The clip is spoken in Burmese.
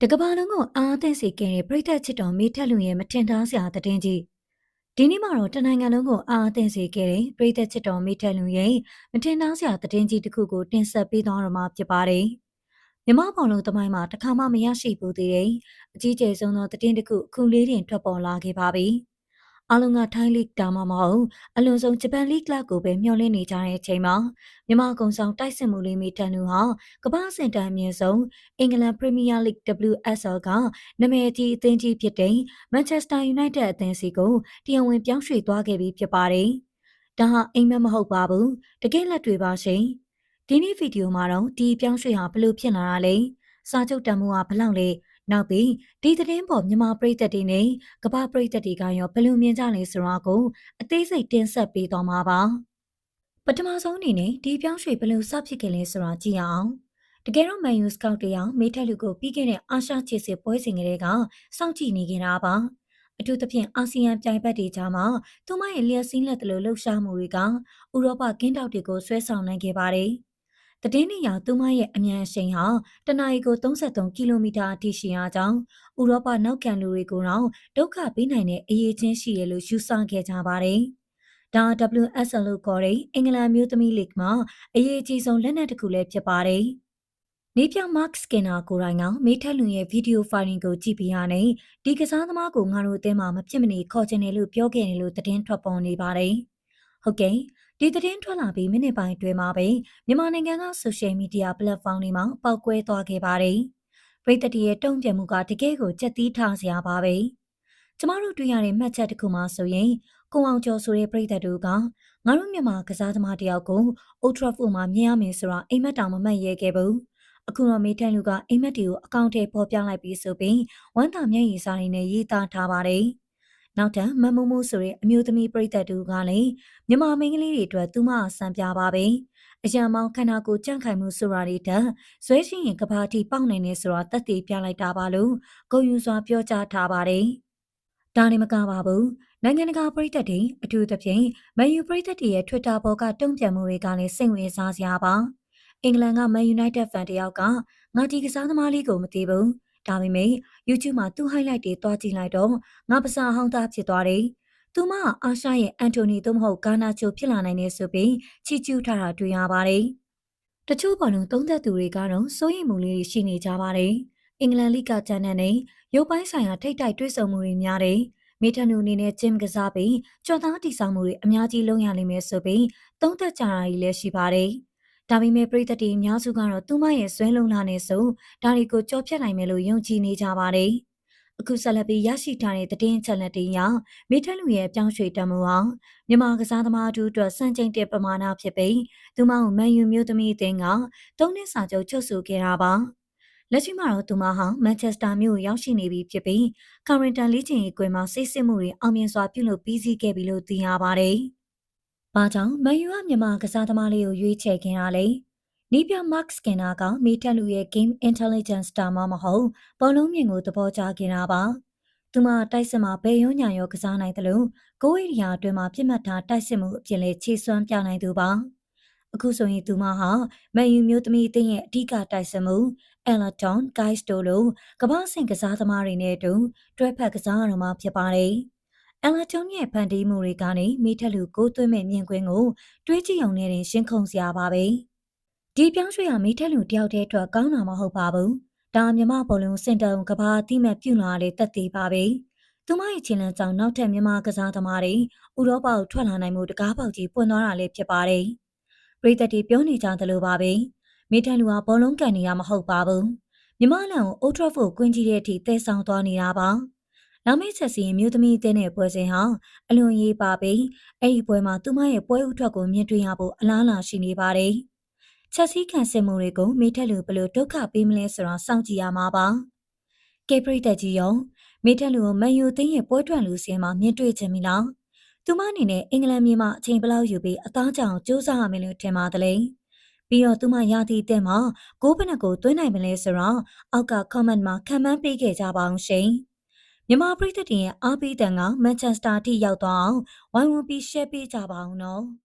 တကဘာလုံးကိုအားသိစေခဲ့တဲ့ပြည်သက်ချစ်တော်မိထက်လူရဲ့မထင်သားစရာသတင်းကြီးဒီနေ့မှာတော့တနိုင်ငံလုံးကိုအားသိစေခဲ့တဲ့ပြည်သက်ချစ်တော်မိထက်လူရဲ့မထင်သားစရာသတင်းကြီးတစ်ခုကိုတင်ဆက်ပေးသွားတော့မှာဖြစ်ပါတယ်။မြမဘောင်လုံးသမိုင်းမှာတစ်ခါမှမရရှိဘူးသေးတဲ့အကြီးကျယ်ဆုံးသောသတင်းတစ်ခုအခုလေးတင်ထွက်ပေါ်လာခဲ့ပါပြီ။အားလုံးကထိုင်းလိဂ်ဒါမှမဟုတ်အလွန်ဆုံးဂျပန်လိဂ်ကလပ်ကိုပဲမျှော်လင့်နေကြတဲ့အချိန်မှာမြန်မာကုံဆောင်တိုက်စစ်မှုလေးမီတန်နူဟာကမ္ဘာစင်တန်အမြင့်ဆုံးအင်္ဂလန်ပရီးမီးယားလိဂ် WSL ကနာမည်ကြီးအသင်းကြီးဖြစ်တဲ့မန်ချက်စတာယူနိုက်တက်အသင်းစီကိုတရားဝင်ပြောင်းရွှေ့သွားခဲ့ပြီးဖြစ်ပါတယ်။ဒါဟာအိမ်မက်မဟုတ်ပါဘူး။တကယ်လက်တွေပါရှင်။ဒီနေ့ဗီဒီယိုမှာတော့ဒီပြောင်းရွှေ့ဟာဘလို့ဖြစ်လာတာလဲ။စာချုပ်တန်မှုကဘလောက်လဲ။နောက်ပြီးဒီသတင်းပေါ်မြန်မာပရိသတ်တွေနဲ့ကမ္ဘာပရိသတ်တွေကရောဘယ်လိုမြင်ကြလဲဆိုတာကိုအသေးစိတ်တင်ဆက်ပေးသွားမှာပါပထမဆုံးအနေနဲ့ဒီပြောင်းရွှေ့ဘယ်လိုစဖြစ်ခဲ့လဲဆိုတာကြည့်အောင်တကယ်တော့မန်ယူစကောက်တရားမေထက်လူကိုပြီးခဲ့တဲ့အာရှချစ်စစ်ပွဲစဉ်ကလေးကစောင့်ကြည့်နေကြတာပါအထူးသဖြင့်အာဆီယံပြိုင်ဘက်တွေကြားမှာသူမရဲ့လျှက်စင်းလက်တလို့လှုပ်ရှားမှုတွေကဥရောပကင်းတောက်တွေကိုဆွဲဆောင်နိုင်ခဲ့ပါတယ်သတင်းတွေရောသူမရဲ့အမြန်အရှိန်ဟာတနအီကို33ကီလိုမီတာအထိရှိရာကြောင်းဥရောပနောက်ခံလူတွေကိုတော့ဒုက္ခပေးနိုင်တဲ့အရေးချင်းရှိတယ်လို့ယူဆခဲ့ကြပါတယ်။ဒါ WSL လို့ခေါ်တဲ့အင်္ဂလန်မျိုးသမီးလိဂ်မှာအရေးအကြီးဆုံးလက်နက်တစ်ခုလည်းဖြစ်ပါတယ်။နေပြောင်မတ်စကင်နာကိုရိုင်းကမေထက်လူရဲ့ဗီဒီယိုဖိုင်ကိုကြည့်ပြီးရတဲ့ဒီကစားသမားကိုငါတို့အသင်းမှာမဖြစ်မနေခေါ်ချင်တယ်လို့ပြောခဲ့တယ်လို့သတင်းထွက်ပေါ်နေပါတယ်။ဟုတ်ကဲ့ဒီသတင်းထွက်လာပြီးမိနစ်ပိုင်းအတွင်းမှာပဲမြန်မာနိုင်ငံကဆိုရှယ်မီဒီယာပလက်ဖောင်းတွေမှာပေါက်ကွဲသွားခဲ့ပါတယ်။ပြည်သက်ရဲ့တုံ့ပြန်မှုကတကယ်ကိုကြက်သီးထားစရာပါပဲ။ကျမတို့တွေ့ရတဲ့မှတ်ချက်တစ်ခုမှဆိုရင်ကိုအောင်ကျော်ဆိုတဲ့ပြည်သက်တို့ကငါတို့မြန်မာကစားသမားတယောက်ကိုအိုထရာဖိုမှာမြင်ရမယ်ဆိုတာအိမ်မက်တောင်မမှတ်ရဲခဲ့ဘူး။အခုတော့မေထန်လူကအိမ်မက်တွေကိုအကောင့်ထဲပေါ်ပြလိုက်ပြီးဆိုပြီးဝမ်းသာမျက်ရည်စာရင်းနဲ့ရေးသားထားပါတယ်။နောက်ထပ်မမိုးမိုးဆိုတဲ့အမျိုးသမီးပြည်သက်တူကလည်းမြန်မာမိန်းကလေးတွေအတွက်သူမအဆန်ပြပါပဲအရန်မောင်းခန္ဓာကိုယ်ကြန့်ခိုင်မှုဆိုတာတွေတည်းဇွဲရှိရင်ကဘာတိပေါက်နိုင်နေဆိုတာတက်တည်ပြလိုက်တာပါလို့ဂုဏ်ယူစွာပြောကြားထားပါတယ်ဒါနေမကပါဘူးနိုင်ငံတကာပြည်သက်တွေအထူးသဖြင့်မန်ယူပြည်သက်တွေရဲ့ Twitter ပေါ်ကတုံ့ပြန်မှုတွေကလည်းစိတ်ဝင်စားစရာပါအင်္ဂလန်ကမန်ယူနိုက်တက်ဖန်တယောက်ကငါဒီကစားသမားလေးကိုမသိဘူးဒါပေမဲ့ YouTube မှာသူ့ highlight တွေတွားကြည့်လိုက်တော့ငါပစာဟောင်းသားဖြစ်သွားတယ်။သူမအာရှရဲ့အန်တိုနီသို့မဟုတ်ဂါနာချိုဖြစ်လာနိုင်နေဆိုပြီးချီးကျူးထားတာတွေ့ရပါတယ်။တချို့ဘောလုံးသုံးသက်သူတွေကတော့စိုးရိမ်မှုလေးတွေရှိနေကြပါတယ်။အင်္ဂလန်လိဂ်ကကျန်းတဲ့ရုပ်ပိုင်းဆိုင်ရာထိပ်တိုက်တွေ့ဆုံမှုတွေများတယ်။မေထန်နူအနေနဲ့ဂျင်ကစားပြီးကြော်သားတီဆောင်မှုတွေအများကြီးလုပ်ရလိမ့်မယ်ဆိုပြီးသုံးသက်ကြတာကြီးလည်းရှိပါတယ်။ဒါပေမဲ့ပြည်သက်တွေအများစုကတော့သူမရဲ့ဇွဲလုံးလာနေဆိုဒါတွေကိုကြော်ဖြတ်နိုင်မယ်လို့ယုံကြည်နေကြပါတယ်။အခုဆက်လက်ပြီးရရှိထားတဲ့သတင်းအချက်အလက်တွေအရမေထက်လူရဲ့ပြောင်းရွှေ့တမှုဟာမြန်မာကစားသမားတို့အတွက်စံချိန်တင်ပမာဏဖြစ်ပြီးသူမကိုမန်ယူမျိုးသမီးအသင်းက၃နှစ်စာချုပ်ချုပ်ဆိုခဲ့တာပါလက်ရှိမှာတော့သူမဟာမန်ချက်စတာမြို့ရောက်ရှိနေပြီဖြစ်ပြီးကာရင်တန်လေ့ကျင့်ရေးကွင်းမှာစစ်စစ်မှုတွေအောင်မြင်စွာပြုလုပ်ပြီးစီးခဲ့ပြီလို့သိရပါတယ်။ဘာကြောင့်မန်ယူကမြန်မာကစားသမားလေးကိုရွေးချယ်ခင်တာလဲနီးပြမတ်စကင်နာကမေတက်လူရဲ့ Game Intelligence တာမှမဟုတ်ဘောလုံးမြင်ကိုသဘောကျခဲ့တာပါ။သူမတိုက်စစ်မှာဘယ်ရုံးညာရောကစားနိုင်တယ်လို့ကိုယ်ဝိရိယာအတွင်းမှာပြစ်မှတ်ထားတိုက်စစ်မှုအပြင်လည်းခြေစွမ်းပြနိုင်သူပါ။အခုဆိုရင်သူမဟာမန်ယူမျိုးသမီးအသင်းရဲ့အဓိကတိုက်စစ်မှုအယ်လာတွန်ဂိုက်စ်တိုလိုကမ္ဘာ့ဆင့်ကစားသမားတွေနဲ့အတူတွဲဖက်ကစားရမှာဖြစ်ပါတယ်။အယ်လာတွန်ရဲ့ဖန်တီးမှုတွေကနေမိထက်လူကိုသွင်းမဲ့မြင်ကွင်းကိုတွေးကြည့်အောင်နဲ့ရှင်းခုန်စရာပါပဲ။ဒီပြောင်းရွှေ့ရမိထက်လူတယောက်တည်းအတွက်ကောင်းတာမဟုတ်ပါဘူး။ဒါမြမဘောလုံးစင်တန်ကဘာအတိမဲ့ပြုလာတဲ့တက်သေးပါပဲ။သူမရဲ့ခြေလမ်းကြောင့်နောက်ထပ်မြန်မာကစားသမားတွေဥရောပကိုထွက်လာနိုင်မှုတကားပေါက်ကြီးပွင့်သွားတာလည်းဖြစ်ပါတယ်။ပြည်သက်တွေပြောနေကြသလိုပါပဲ။မိထက်လူကဘောလုံးကန်နေတာမဟုတ်ပါဘူး။မြမလန်ကိုအိုထရဖို့ကွင်းကြီးတဲ့အထိတဲဆောင်သွားနေတာပါ။နောက်မိတ်ဆက်စီရင်မျိုးသမီးအသင်းရဲ့ပွဲစဉ်ဟာအလွန်ရေးပါပြီးအဲ့ဒီပွဲမှာသူမရဲ့ပွဲဥထွက်ကိုမြင်တွေ့ရဖို့အလားအလာရှိနေပါတယ်။ချက်စည်းခံစစ်မှုတွေကိုမိထက်လူဘယ်လိုဒုက္ခပေးမလဲဆိုတာစောင့်ကြည့်ရမှာပါ။ကေပရိသတ်ကြီးရောမိထက်လူကိုမန်ယူအသင်းရဲ့ပွဲထွက်လူစင်းမှာမြင်တွေ့ခြင်းမီလား။သူမအနေနဲ့အင်္ဂလန်မြေမှာအချိန်ဘလောက်ယူပြီးအသားကြောင်စူးစမ်းရမယ်လို့ထင်ပါတယ်။ပြီးတော့သူမရာသီအသင်းမှာကိုးဘယ်နှကိုသွင်းနိုင်မလဲဆိုတော့အောက်က comment မှာခံမှန်းပေးခဲ့ကြပါအောင်ရှင်။မြန်မာပြည်သက်တွေရဲ့အားပေးတန်ကမန်ချက်စတာထိရောက်သွားအောင်ဝိုင်းဝန်းပြီး share ပေးကြပါအောင်နော်။